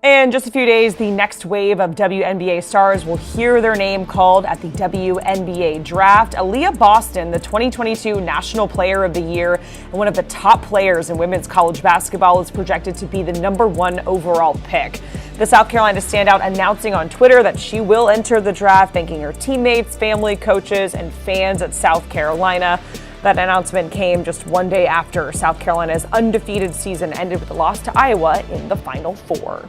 In just a few days, the next wave of WNBA stars will hear their name called at the WNBA Draft. Aliyah Boston, the 2022 National Player of the Year and one of the top players in women's college basketball, is projected to be the #1 overall pick. The South Carolina standout announcing on Twitter that she will enter the draft, thanking her teammates, family, coaches, and fans at South Carolina. That announcement came just one day after South Carolina's undefeated season ended with a loss to Iowa in the Final Four.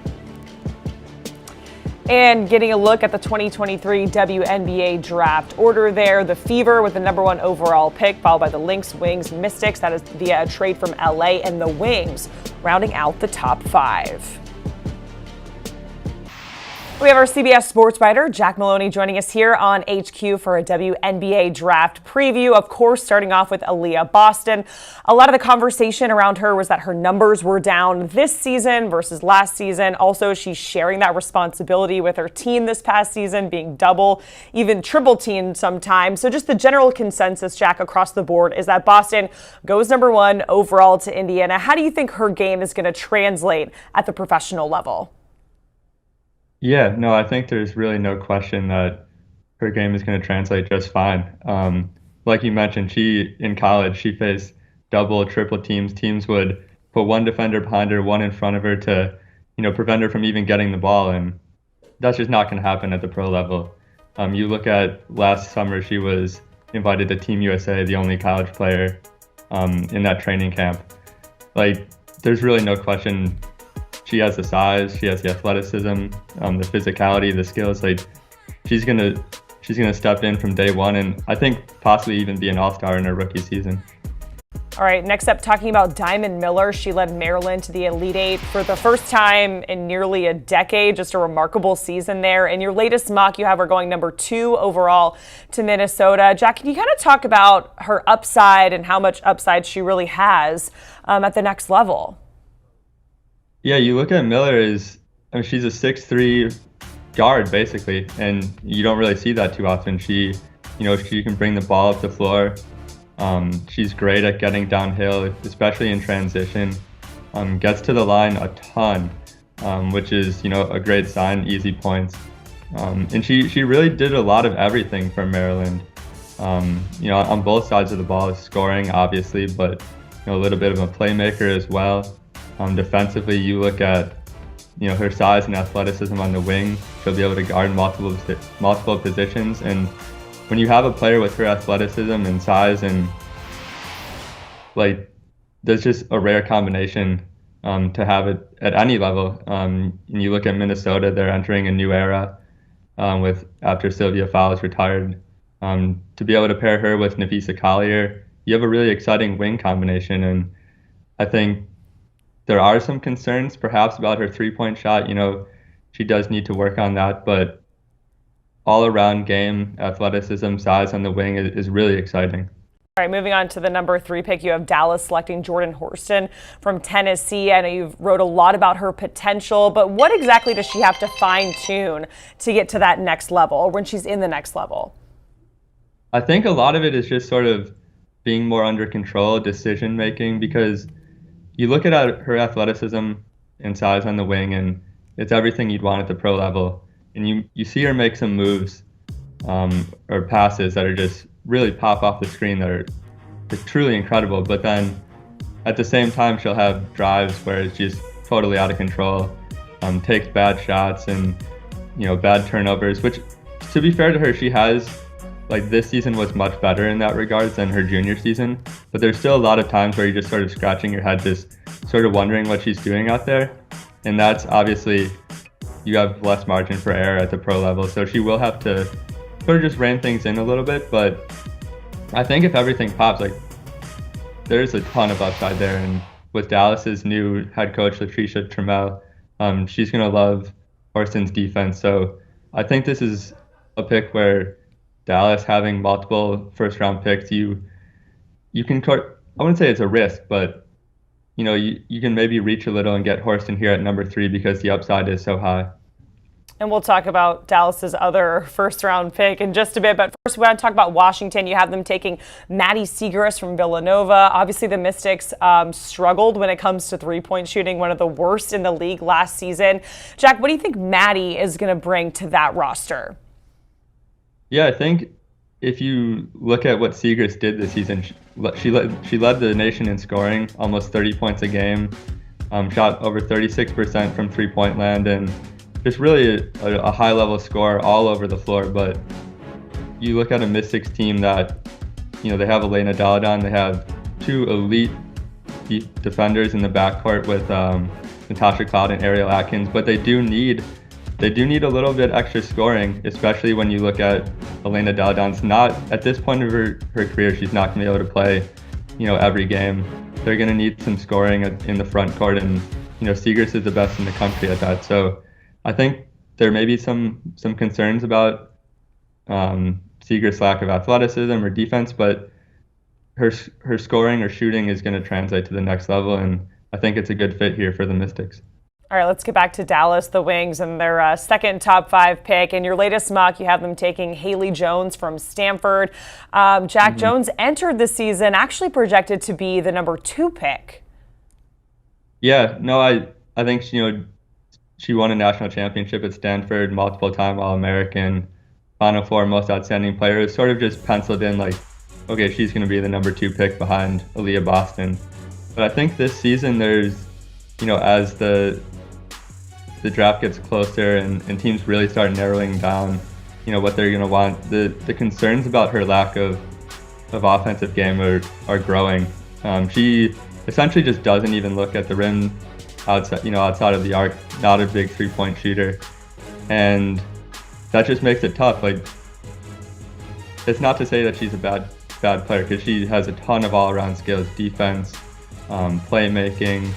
And getting a look at the 2023 WNBA draft order there, the Fever with the #1 overall pick, followed by the Lynx, Wings, Mystics, that is via a trade from LA, and the Wings rounding out the top 5. We have our CBS Sports writer, Jack Maloney, joining us here on HQ for a WNBA draft preview. Of course, starting off with Aliyah Boston. A lot of the conversation around her was that her numbers were down this season versus last season. Also, she's sharing that responsibility with her team this past season, being double, even triple teamed sometimes. So just the general consensus, Jack, across the board is that Boston goes #1 overall to Indiana. How do you think her game is going to translate at the professional level? Yeah, no, I think there's really no question that her game is going to translate just fine. Like you mentioned, in college, she faced double, triple teams. Teams would put one defender behind her, one in front of her to, prevent her from even getting the ball. And that's just not going to happen at the pro level. You look at last summer, she was invited to Team USA, the only college player in that training camp. Like, there's really no question. She has the size, she has the athleticism, the physicality, the skills. Like, she's gonna step in from day one, and I think possibly even be an all-star in her rookie season. All right, next up, talking about Diamond Miller. She led Maryland to the Elite Eight for the first time in nearly a decade. Just a remarkable season there. In your latest mock, you have her going #2 overall to Minnesota. Jack, can you kind of talk about her upside and how much upside she really has at the next level? Yeah, you look at Miller she's a 6'3" guard basically, and you don't really see that too often. She can bring the ball up the floor. She's great at getting downhill, especially in transition. Gets to the line a ton, which is a great sign, easy points. And she really did a lot of everything for Maryland. On both sides of the ball, scoring obviously, but a little bit of a playmaker as well. Defensively, you look at her size and athleticism on the wing. She'll be able to guard multiple positions, and when you have a player with her athleticism and size, and there's just a rare combination to have it at any level. And you look at Minnesota; they're entering a new era after Sylvia Fowles retired. To be able to pair her with Napheesa Collier, you have a really exciting wing combination, and I think there are some concerns perhaps about her three-point shot. She does need to work on that, but all-around game, athleticism, size on the wing is really exciting. All right, moving on to the #3 pick, you have Dallas selecting Jordan Horston from Tennessee. I know you've wrote a lot about her potential, but what exactly does she have to fine-tune to get to that next level, or when she's in the next level? I think a lot of it is just sort of being more under control, decision-making, because you look at her athleticism and size on the wing, and it's everything you'd want at the pro level. And you see her make some moves or passes that are just really pop off the screen that are truly incredible. But then at the same time, she'll have drives where it's just totally out of control, takes bad shots and bad turnovers. Which, to be fair to her, she has. This season was much better in that regards than her junior season, but there's still a lot of times where you're just sort of scratching your head, just sort of wondering what she's doing out there. And that's obviously, you have less margin for error at the pro level, so she will have to sort of just rein things in a little bit. But I think if everything pops, there's a ton of upside there. And with Dallas's new head coach, Latricia Trammell, she's going to love Horston's defense. So I think this is a pick where Dallas having multiple first-round picks, you can, I wouldn't say it's a risk, but you can maybe reach a little and get Horston here at #3 because the upside is so high. And we'll talk about Dallas's other first-round pick in just a bit. But first, we want to talk about Washington. You have them taking Maddie Siegrist from Villanova. Obviously, the Mystics struggled when it comes to three-point shooting, one of the worst in the league last season. Jack, what do you think Maddie is going to bring to that roster? Yeah, I think if you look at what Siegrist did this season, she led the nation in scoring, almost 30 points a game, shot over 36% from three-point land, and just really a high-level scorer all over the floor. But you look at a Mystics team that, they have Elena Delle Donne, they have two elite defenders in the backcourt with Natasha Cloud and Ariel Atkins, but they do need a little bit extra scoring, especially when you look at Elena Delle Donne's not, at this point of her career, she's not going to be able to play, every game. They're going to need some scoring in the front court, and, Siegrist is the best in the country at that. So I think there may be some concerns about Siegrist's lack of athleticism or defense, but her scoring or shooting is going to translate to the next level, and I think it's a good fit here for the Mystics. All right, let's get back to Dallas, the Wings, and their second top 5 pick. In your latest mock, you have them taking Haley Jones from Stanford. Jack, Jones entered the season actually projected to be the number 2 pick. Yeah, no, I think she won a national championship at Stanford, multiple-time All-American, Final Four most outstanding player. It was sort of just penciled in like, okay, she's going to be the number 2 pick behind Aliyah Boston. But I think this season there's, as the draft gets closer and teams really start narrowing down, what they're going to want, the concerns about her lack of offensive game are growing. She essentially just doesn't even look at the rim outside of the arc, not a big three-point shooter. And that just makes it tough. Like, it's not to say that she's a bad player, because she has a ton of all-around skills, defense, playmaking,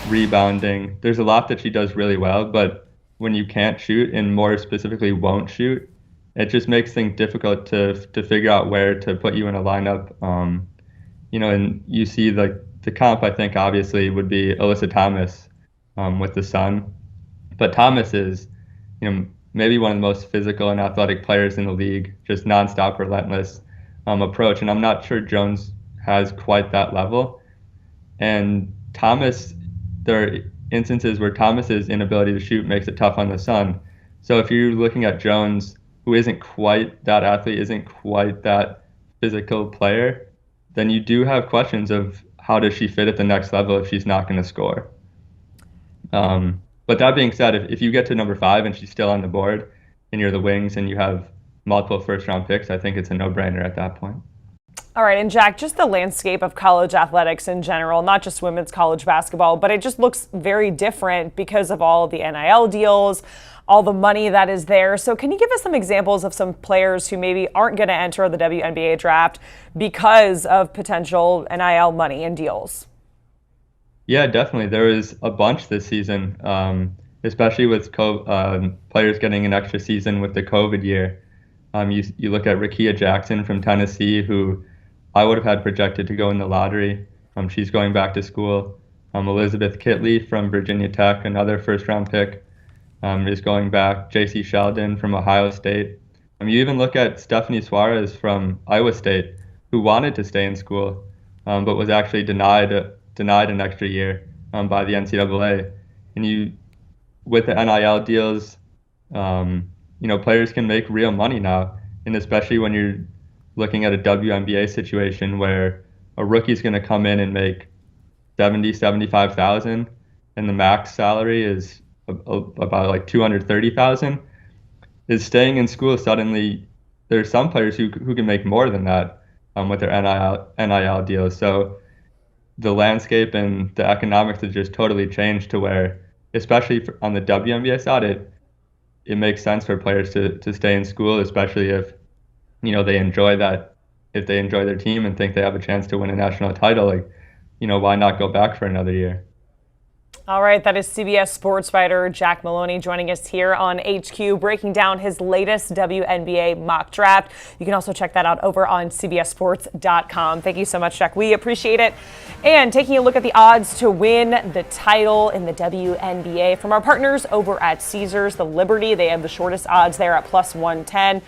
rebounding. There's a lot that she does really well, but when you can't shoot, and more specifically won't shoot, it just makes things difficult to figure out where to put you in a lineup. And you see the comp, I think, obviously would be Alyssa Thomas with the Sun. But Thomas is, maybe one of the most physical and athletic players in the league, just nonstop, relentless approach. And I'm not sure Jones has quite that level. And Thomas, there are instances where Thomas's inability to shoot makes it tough on the Sun. So if you're looking at Jones, who isn't quite that athlete, isn't quite that physical player, then you do have questions of how does she fit at the next level if she's not going to score. But that being said, if you get to number 5 and she's still on the board and you're the Wings and you have multiple first-round picks, I think it's a no-brainer at that point. All right, and Jack, just the landscape of college athletics in general, not just women's college basketball, but it just looks very different because of all the NIL deals, all the money that is there. So can you give us some examples of some players who maybe aren't going to enter the WNBA draft because of potential NIL money and deals? Yeah, definitely. There was a bunch this season, especially with players getting an extra season with the COVID year. You look at Rakia Jackson from Tennessee, who I would have had projected to go in the lottery. She's going back to school. Elizabeth Kitley from Virginia Tech, another first-round pick, is going back. J.C. Sheldon from Ohio State. You even look at Stephanie Suarez from Iowa State, who wanted to stay in school, but was actually denied an extra year by the NCAA. And with the NIL deals, players can make real money now, and especially when you're looking at a WNBA situation where a rookie's going to come in and make $75,000, and the max salary is about like $230,000. Is staying in school suddenly? There's some players who can make more than that with their NIL deals. So the landscape and the economics have just totally changed to where, especially on the WNBA side, it makes sense for players to stay in school, especially if they enjoy that, if they enjoy their team and think they have a chance to win a national title. Like, why not go back for another year? All right, that is CBS Sports writer Jack Maloney joining us here on HQ, breaking down his latest WNBA mock draft. You can also check that out over on cbssports.com. Thank you so much, Jack. We appreciate it. And taking a look at the odds to win the title in the WNBA from our partners over at Caesars, the Liberty. They have the shortest odds there at plus 110.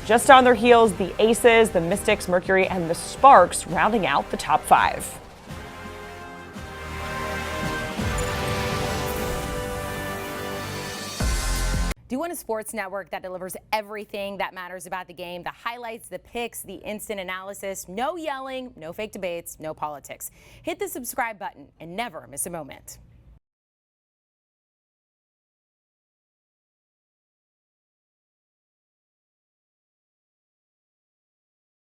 Just on their heels, the Aces, the Mystics, Mercury, and the Sparks rounding out the top 5. Do you want a sports network that delivers everything that matters about the game? The highlights, the picks, the instant analysis, no yelling, no fake debates, no politics. Hit the subscribe button and never miss a moment.